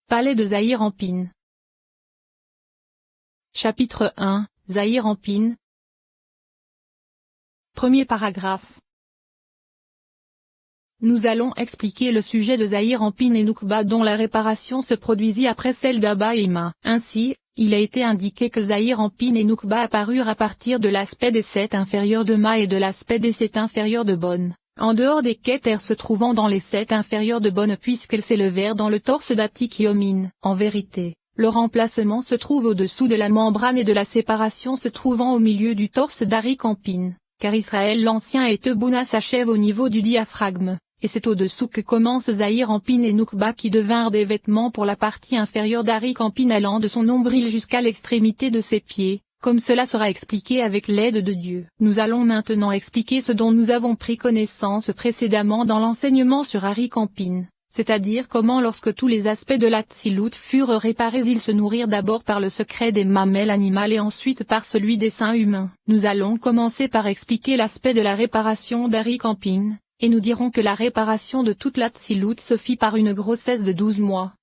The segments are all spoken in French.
Palais de Zahir-Anpin. Chapitre 1, Zahir-Anpin. Premier paragraphe. Nous allons expliquer le sujet de Zahir-Anpin et Noukba dont la réparation se produisit après celle d'Abba et Ima. Ainsi, il a été indiqué que Zahir-Anpin et Noukba apparurent à partir de l'aspect des sept inférieurs de Ma et de l'aspect des sept inférieurs de Bon, en dehors des Keter se trouvant dans les sept inférieurs de Bon puisqu'elles s'élevèrent dans le torse d'Atik et Omin. En vérité, leur emplacement se trouve au-dessous de la membrane et de la séparation se trouvant au milieu du torse d'Arik-Anpin, car Israël l'Ancien et Tebouna s'achèvent au niveau du diaphragme. Et c'est au-dessous que commencent Zahir-Anpin et Noukba qui devinrent des vêtements pour la partie inférieure d'Arik-Anpin allant de son nombril jusqu'à l'extrémité de ses pieds, comme cela sera expliqué avec l'aide de Dieu. Nous allons maintenant expliquer ce dont nous avons pris connaissance précédemment dans l'enseignement sur Arik-Anpin, c'est-à-dire comment lorsque tous les aspects de l'Atsilut furent réparés ils se nourrirent d'abord par le secret des mamelles animales et ensuite par celui des seins humains. Nous allons commencer par expliquer l'aspect de la réparation d'Arik-Anpin. Et nous dirons que la réparation de toute l'Atsilut se fit par une grossesse de 12 mois.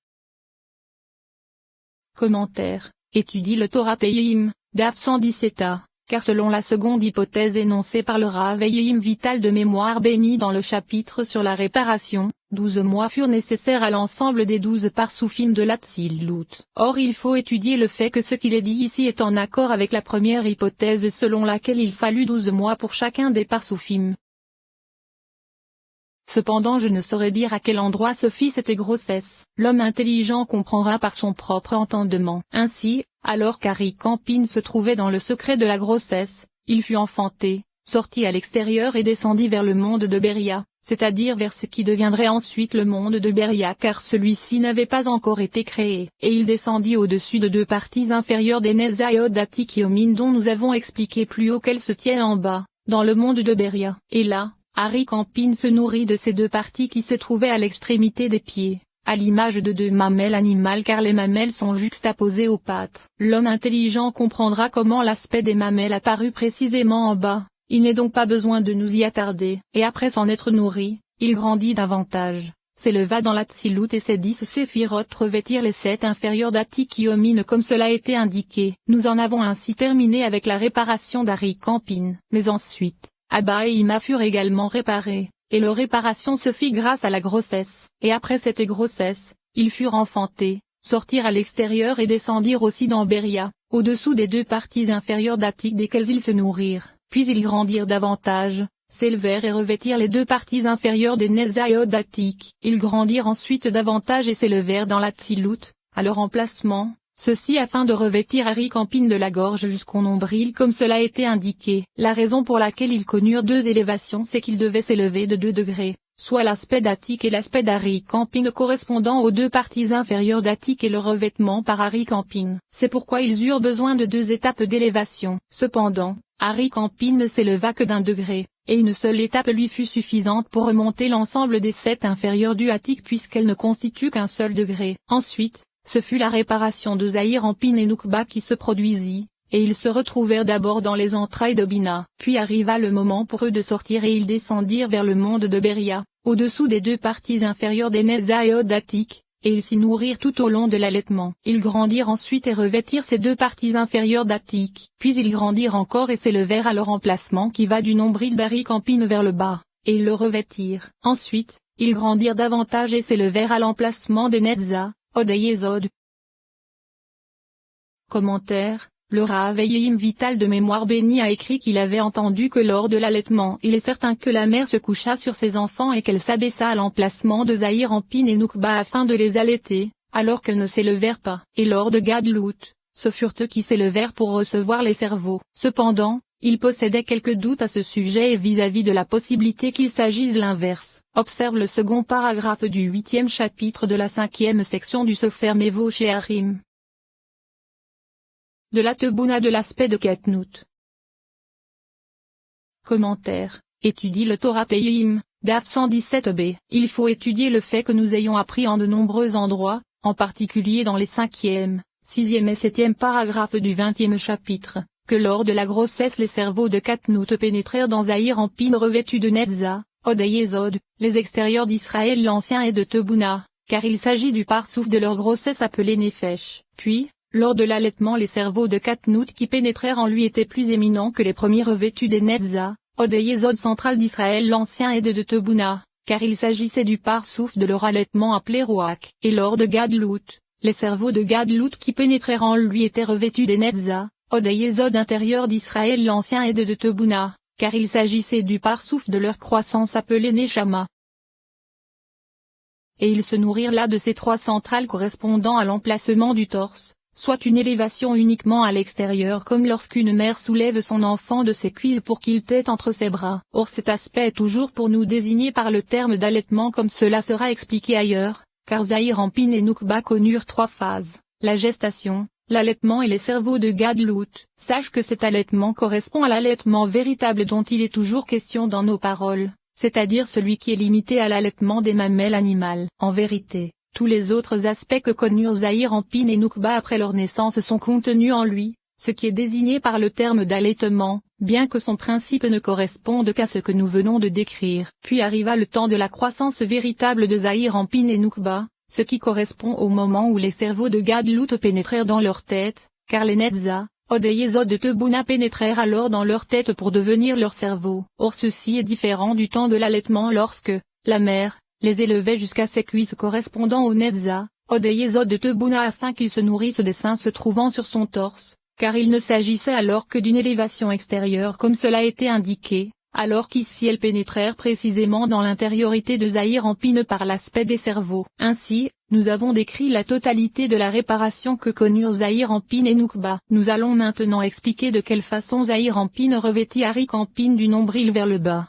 Commentaire. Étudie le Torah Tehilim, Daf 117a, car selon la seconde hypothèse énoncée par le Rav Yeim Vital de mémoire béni dans le chapitre sur la réparation, 12 mois furent nécessaires à l'ensemble des 12 parsoufim de l'Atsilut. Or il faut étudier le fait que ce qu'il est dit ici est en accord avec la première hypothèse selon laquelle il fallut 12 mois pour chacun des parsoufim. Cependant je ne saurais dire à quel endroit se fit cette grossesse. L'homme intelligent comprendra par son propre entendement. Ainsi, alors qu'Arik-Anpin se trouvait dans le secret de la grossesse, il fut enfanté, sorti à l'extérieur et descendit vers le monde de Beria, c'est-à-dire vers ce qui deviendrait ensuite le monde de Beria car celui-ci n'avait pas encore été créé. Et il descendit au-dessus de deux parties inférieures des Nezayot d'Atik et Omin dont nous avons expliqué plus haut qu'elles se tiennent en bas, dans le monde de Beria. Et là, Arik-Anpin se nourrit de ces deux parties qui se trouvaient à l'extrémité des pieds, à l'image de deux mamelles animales car les mamelles sont juxtaposées aux pattes. L'homme intelligent comprendra comment l'aspect des mamelles apparut précisément en bas, il n'est donc pas besoin de nous y attarder. Et après s'en être nourri, il grandit davantage, s'éleva dans l'Atsilut et ses 10 séphirotes revêtirent les 7 inférieurs d'Atik et Omin comme cela a été indiqué. Nous en avons ainsi terminé avec la réparation d'Arik-Anpin. Mais ensuite, Abba et Ima furent également réparés, et leur réparation se fit grâce à la grossesse. Et après cette grossesse, ils furent enfantés, sortirent à l'extérieur et descendirent aussi dans Beria, au-dessous des deux parties inférieures d'Atik desquelles ils se nourrirent. Puis ils grandirent davantage, s'élevèrent et revêtirent les deux parties inférieures des Nezayot d'Atik. Ils grandirent ensuite davantage et s'élevèrent dans l'Atsilut, à leur emplacement. Ceci afin de revêtir Arik-Anpin de la gorge jusqu'au nombril comme cela a été indiqué. La raison pour laquelle ils connurent deux élévations c'est qu'ils devaient s'élever de 2 degrés, soit l'aspect d'Atik et l'aspect d'Arik-Anpin correspondant aux deux parties inférieures d'Atik et le revêtement par Arik-Anpin. C'est pourquoi ils eurent besoin de 2 étapes d'élévation. Cependant, Arik-Anpin ne s'éleva que d'1 degré, et une seule étape lui fut suffisante pour remonter l'ensemble des 7 inférieurs du Atik puisqu'elle ne constitue qu'un seul degré. Ensuite, ce fut la réparation de Zahir-Anpin et Noukba qui se produisit, et ils se retrouvèrent d'abord dans les entrailles de Bina. Puis arriva le moment pour eux de sortir et ils descendirent vers le monde de Beria, au-dessous des deux parties inférieures des Nezayot d'Atik, et ils s'y nourrirent tout au long de l'allaitement. Ils grandirent ensuite et revêtirent ces deux parties inférieures d'Atik. Puis ils grandirent encore et s'élevèrent à leur emplacement qui va du nombril d'Arik-Anpin vers le bas, et ils le revêtirent. Ensuite, ils grandirent davantage et s'élevèrent à l'emplacement des Nezayot. Odayezod. Commentaire. Le Rav Yeim Vital de mémoire béni a écrit qu'il avait entendu que lors de l'allaitement il est certain que la mère se coucha sur ses enfants et qu'elle s'abaissa à l'emplacement de Zahir-Anpin et Noukba afin de les allaiter, alors qu'elles ne s'élevèrent pas. Et lors de Gadlut, ce furent eux qui s'élevèrent pour recevoir les cerveaux. Cependant, il possédait quelques doutes à ce sujet et vis-à-vis de la possibilité qu'il s'agisse de l'inverse. Observe le second paragraphe du 8e chapitre de la 5e section du Sefer Mevo chez Harim. De la Tebouna de l'aspect de Ketnout. Commentaire. Étudie le Torah Tehilim, Daf 117b. Il faut étudier le fait que nous ayons appris en de nombreux endroits, en particulier dans les 5e, 6e et 7e paragraphes du 20e chapitre, que lors de la grossesse les cerveaux de Ketnout pénétrèrent dans Zahir-Anpin revêtus de Nezayot, Odayezod, les extérieurs d'Israël l'Ancien et de Tebouna, car il s'agit du parsouffle de leur grossesse appelé Néphesh. Puis, lors de l'allaitement les cerveaux de Katnout qui pénétrèrent en lui étaient plus éminents que les premiers revêtus des Netzah, Od et Yesod central d'Israël l'ancien et de Tebouna, car il s'agissait du parsouffle de leur allaitement appelé Roach. Et lors de Gadlout, les cerveaux de Gadlout qui pénétrèrent en lui étaient revêtus des Netzah, Od et Yesod intérieur d'Israël l'ancien et de Tebouna, car il s'agissait du parsouffle de leur croissance appelé Neshama. Et ils se nourrirent là de ces trois centrales correspondant à l'emplacement du torse, soit une élévation uniquement à l'extérieur comme lorsqu'une mère soulève son enfant de ses cuisses pour qu'il tète entre ses bras. Or cet aspect est toujours pour nous désigné par le terme d'allaitement comme cela sera expliqué ailleurs, car Zahir Anpin et Noukba connurent trois phases, la gestation, l'allaitement et les cerveaux de Gadlout. Sache que cet allaitement correspond à l'allaitement véritable dont il est toujours question dans nos paroles, c'est-à-dire celui qui est limité à l'allaitement des mamelles animales. En vérité, tous les autres aspects que connurent Zahir Anpin et Noukba après leur naissance sont contenus en lui, ce qui est désigné par le terme d'allaitement, bien que son principe ne corresponde qu'à ce que nous venons de décrire. Puis arriva le temps de la croissance véritable de Zahir Anpin et Noukba, ce qui correspond au moment où les cerveaux de Gadlout pénétrèrent dans leur tête, car les Netzah, Od et Yesod de Tebouna pénétrèrent alors dans leur tête pour devenir leur cerveau. Or ceci est différent du temps de l'allaitement lorsque, la mère, les élevait jusqu'à ses cuisses correspondant aux Netzah, Od et Yesod de Tebouna afin qu'ils se nourrissent des seins se trouvant sur son torse, car il ne s'agissait alors que d'une élévation extérieure comme cela a été indiqué, alors qu'ici elles pénétrèrent précisément dans l'intériorité de Zahir Anpin par l'aspect des cerveaux. Ainsi, nous avons décrit la totalité de la réparation que connurent Zahir Anpin et Noukba. Nous allons maintenant expliquer de quelle façon Zahir Anpin revêtit Arik Anpin du nombril vers le bas.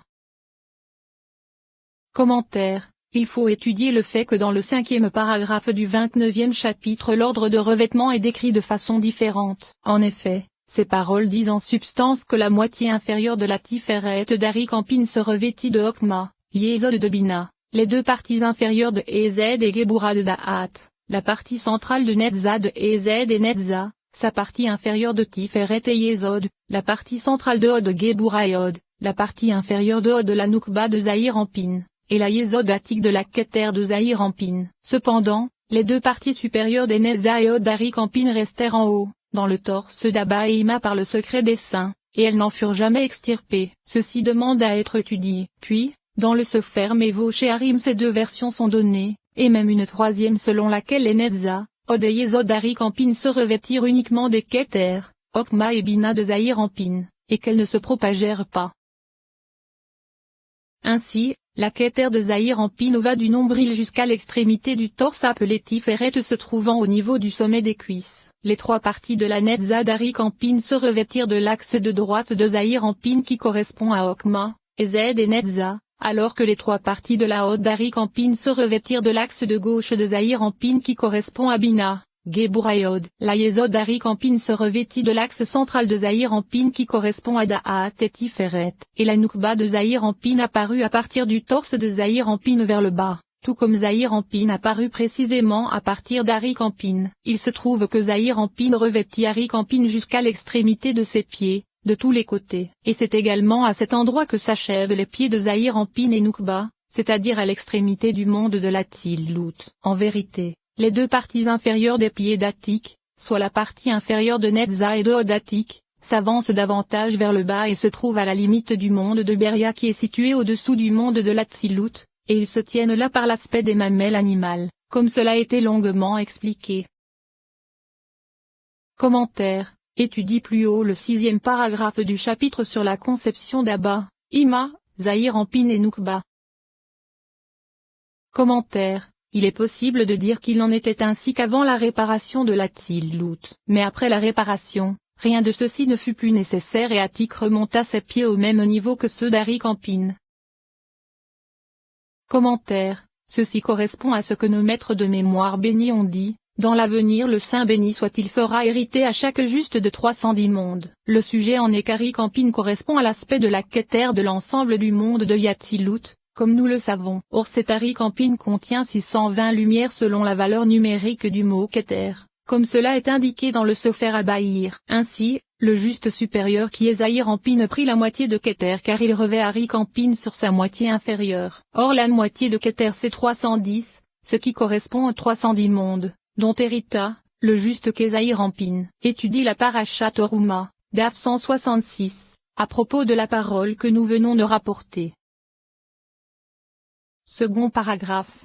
Commentaire. Il faut étudier le fait que dans le 5e paragraphe du 29e chapitre l'ordre de revêtement est décrit de façon différente. En effet, ces paroles disent en substance que la moitié inférieure de la Tiferet d'Arik Anpin se revêtit de Hokma, Yesod de Bina, les deux parties inférieures de Ezed et Gebura de Da'at, la partie centrale de Netzah de Ezed et Netzah, sa partie inférieure de Tiferet et Yesod, la partie centrale de Od de Gebura et Od, la partie inférieure de Od de la Noukba de Zahir Anpin, et la Yesod attique de la Keter de Zahir Anpin. Cependant, les deux parties supérieures des Netzah et Od d'Arik Anpin restèrent en haut, dans le torse d'Abba et Ima par le secret des saints, et elles n'en furent jamais extirpées. Ceci demande à être étudié. Puis, dans le Sefer Mevo chez Harim ces deux versions sont données, et même une troisième selon laquelle les Netzah, Od et Yesod d'Arik Anpin se revêtirent uniquement des Keter, Hokma et Bina de Zahir Anpin, et qu'elles ne se propagèrent pas. Ainsi, la Keter de Zahir Anpin va du nombril jusqu'à l'extrémité du torse appelé Tiferet se trouvant au niveau du sommet des cuisses. Les trois parties de la Netzah d'Arik Anpin se revêtirent de l'axe de droite de Zahir Anpin qui correspond à Hokma, Ezed et Netzah, alors que les trois parties de la Od d'Arik Anpin se revêtirent de l'axe de gauche de Zahir Anpin qui correspond à Bina, Gebura et Od. La Yesod d'Arik Anpin se revêtit de l'axe central de Zahir Anpin qui correspond à Da'at et Tiferet, et la Noukba de Zahir Anpin apparut à partir du torse de Zahir Anpin vers le bas, tout comme Zahir Anpin apparut précisément à partir d'Arik Anpin. Il se trouve que Zahir Anpin revêtit Arik Anpin jusqu'à l'extrémité de ses pieds, de tous les côtés. Et c'est également à cet endroit que s'achèvent les pieds de Zahir Anpin et Noukba, c'est-à-dire à l'extrémité du monde de la Tzilut. En vérité, les deux parties inférieures des pieds d'Atik, soit la partie inférieure de Netzah et de Od Atik, s'avancent davantage vers le bas et se trouvent à la limite du monde de Beria qui est situé au-dessous du monde de la Tzilut, et ils se tiennent là par l'aspect des mamelles animales, comme cela a été longuement expliqué. Commentaire. Étudie plus haut le 6e paragraphe du chapitre sur la conception d'Abba, Ima, Zahir Anpin et Noukba. Commentaire. Il est possible de dire qu'il en était ainsi qu'avant la réparation de la Tzilut. Mais après la réparation, rien de ceci ne fut plus nécessaire et Atik remonta ses pieds au même niveau que ceux d'Arik Anpin. Commentaire. Ceci correspond à ce que nos maîtres de mémoire bénis ont dit. Dans l'avenir le Saint béni soit-il fera hériter à chaque juste de 310 mondes. Le sujet en est qu'Arik Anpin correspond à l'aspect de la Keter de l'ensemble du monde de Yatzilut, comme nous le savons. Or cet Arik Anpin contient 620 lumières selon la valeur numérique du mot Keter, comme cela est indiqué dans le Sefer Abaïr. Ainsi, le juste supérieur qui est Zahir Anpin prit la moitié de Keter car il revêt Arik Anpin sur sa moitié inférieure. Or la moitié de Keter c'est 310. ce qui correspond aux 310 mondes, dont hérita, le juste Kesaï Rampin. Étudie la Parashat Teruma, Daf 166, à propos de la parole que nous venons de rapporter. Second paragraphe.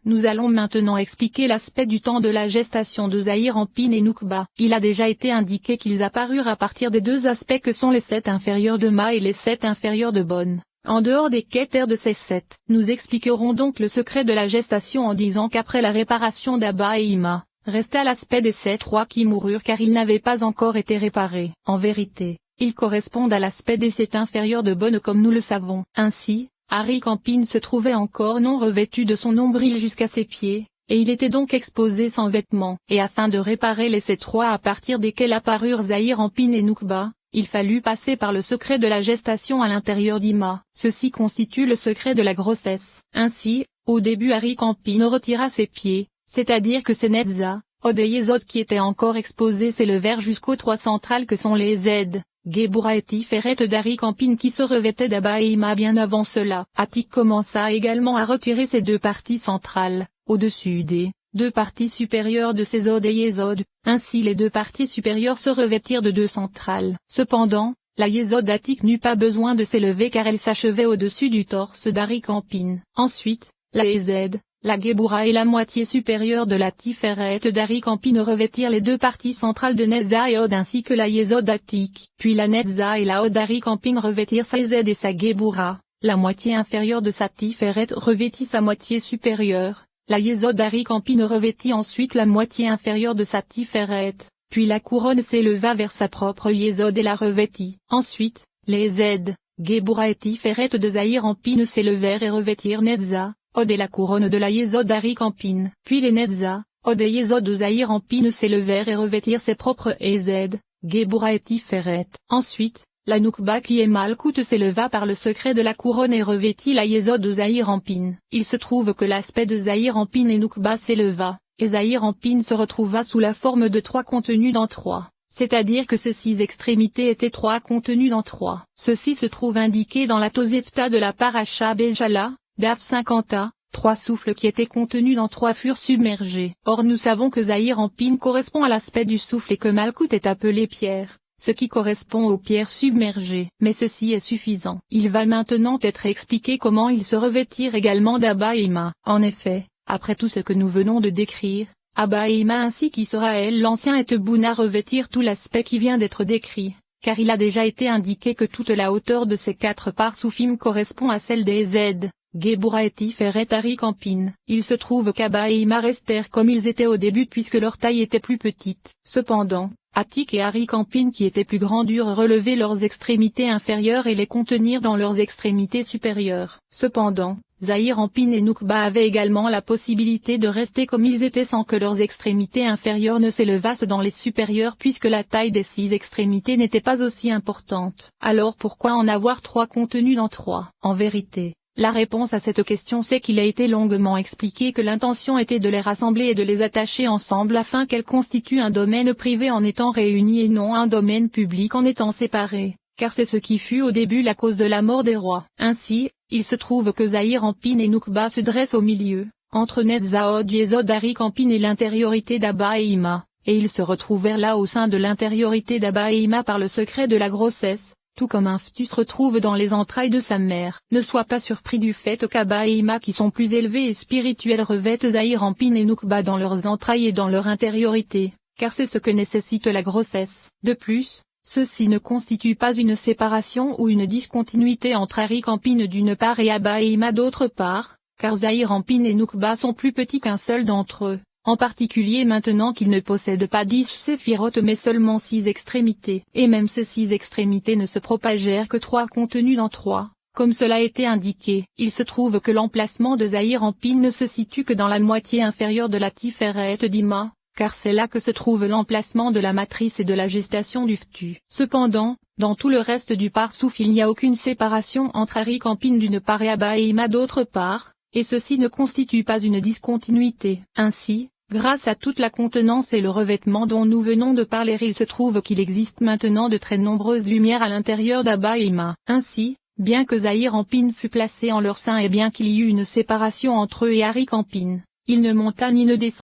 Nous allons maintenant expliquer l'aspect du temps de la gestation de Zahir Rampin et Noukba. Il a déjà été indiqué qu'ils apparurent à partir des deux aspects que sont les 7 inférieurs de Ma et les 7 inférieurs de Bon. En dehors des Keter de ces 7, nous expliquerons donc le secret de la gestation en disant qu'après la réparation d'Abba et Ima, resta l'aspect des 7 rois qui moururent car ils n'avaient pas encore été réparés. En vérité, ils correspondent à l'aspect des 7 inférieurs de Bon comme nous le savons. Ainsi, Ari Campin se trouvait encore non revêtu de son nombril jusqu'à ses pieds, et il était donc exposé sans vêtements. Et afin de réparer les 7 rois à partir desquels apparurent Zahir Rampin et Noukba, il fallut passer par le secret de la gestation à l'intérieur d'Ima. Ceci constitue le secret de la grossesse. Ainsi, au début Ari Campin retira ses pieds, c'est-à-dire que ses Netza, Od et Yesod qui étaient encore exposés s'élevèrent jusqu'aux 3 centrales que sont les Z, Gebura et Tiferet d'Ari Campin qui se revêtaient d'Abba et Ima bien avant cela. Atik commença également à retirer ces 2 parties centrales, au-dessus des 2 parties supérieures de ses Od et Yesod, ainsi les 2 parties supérieures se revêtirent de 2 centrales. Cependant, la Yesod Atik n'eut pas besoin de s'élever car elle s'achevait au-dessus du torse d'Ari Campin. Ensuite, la Yesod, la Gebura et la moitié supérieure de la Tiferet d'Ari Campin revêtirent les 2 parties centrales de Netza et Od ainsi que la Yesod Atik. Puis la Netza et la Od d'Ari Campin revêtirent sa Yesod et sa Gebura, la moitié inférieure de sa Tiferet revêtit sa moitié supérieure, la Yesod d'Ari Campin revêtit ensuite la moitié inférieure de sa Tiferet, puis la couronne s'éleva vers sa propre Yesod et la revêtit. Ensuite, les Z, Gebura et Tiferet de Zahir Rampin s'élevèrent et revêtirent Netza, Od et la couronne de la Yesod d'Ari Campin. Puis les Netza, Od et Yesod de Zahir Rampin s'élevèrent et revêtirent ses propres Ez, Gebura et Tiferet. Ensuite, la Noukba qui est Malkout s'éleva par le secret de la couronne et revêtit la Yesod de Zahir Rampin. Il se trouve que l'aspect de Zahir Rampin et Noukba s'éleva, et Zahir Rampin se retrouva sous la forme de 3 contenus dans 3. C'est-à-dire que ces 6 extrémités étaient 3 contenus dans 3. Ceci se trouve indiqué dans la Tosefta de la Parasha Béjala, Daf 50a, 3 souffles qui étaient contenus dans 3 furent submergés. Or nous savons que Zahir Rampin correspond à l'aspect du souffle et que Malkout est appelé pierre, ce qui correspond aux pierres submergées. Mais ceci est suffisant. Il va maintenant être expliqué comment ils se revêtirent également d'Abba et Ima. En effet, après tout ce que nous venons de décrire, Abba et Ima ainsi qu'Israël l'Ancien et Tebouna revêtirent tout l'aspect qui vient d'être décrit, car il a déjà été indiqué que toute la hauteur de ces 4 parts soufim correspond à celle des Z, Gebura et Tiferet Ari Campin. Il se trouve qu'Abba et Ima restèrent comme ils étaient au début puisque leur taille était plus petite. Cependant, Atik et Ari Campin qui étaient plus grands durent relever leurs extrémités inférieures et les contenir dans leurs extrémités supérieures. Cependant, Zahir Rampin et Noukba avaient également la possibilité de rester comme ils étaient sans que leurs extrémités inférieures ne s'élevassent dans les supérieures puisque la taille des 6 extrémités n'était pas aussi importante. Alors pourquoi en avoir 3 contenus dans 3? En vérité, la réponse à cette question c'est qu'il a été longuement expliqué que l'intention était de les rassembler et de les attacher ensemble afin qu'elles constituent un domaine privé en étant réunies et non un domaine public en étant séparés, car c'est ce qui fut au début la cause de la mort des rois. Ainsi, il se trouve que Zahir Rampin et Noukba se dressent au milieu, entre Netza Od Yesod Ari Campin et l'intériorité d'Abba et Ima, et ils se retrouvèrent là au sein de l'intériorité d'Abba et Ima par le secret de la grossesse, tout comme un fœtus se retrouve dans les entrailles de sa mère. Ne sois pas surpris du fait qu'Abba et Ima qui sont plus élevés et spirituels revêtent Zahir Rampin et Noukba dans leurs entrailles et dans leur intériorité, car c'est ce que nécessite la grossesse. De plus, ceci ne constitue pas une séparation ou une discontinuité entre Ari Campin d'une part et Abba et Ima d'autre part, car Zahir Rampin et Noukba sont plus petits qu'un seul d'entre eux, en particulier maintenant qu'ils ne possèdent pas 10 séphirotes mais seulement 6 extrémités. Et même ces 6 extrémités ne se propagèrent que 3 contenus dans 3, comme cela a été indiqué. Il se trouve que l'emplacement de Zahir Rampin ne se situe que dans la moitié inférieure de la Tiferet d'Ima, car c'est là que se trouve l'emplacement de la matrice et de la gestation du fœtus. Cependant, dans tout le reste du parsouf il n'y a aucune séparation entre Ari Campin d'une part et Abba et Ima d'autre part, et ceci ne constitue pas une discontinuité. Ainsi, grâce à toute la contenance et le revêtement dont nous venons de parler il se trouve qu'il existe maintenant de très nombreuses lumières à l'intérieur d'Abba et Ima. Ainsi, Bien que Zahir Campin fût placé en leur sein et bien qu'il y eut une séparation entre eux et Harry Campin, il ne monta ni ne descendit.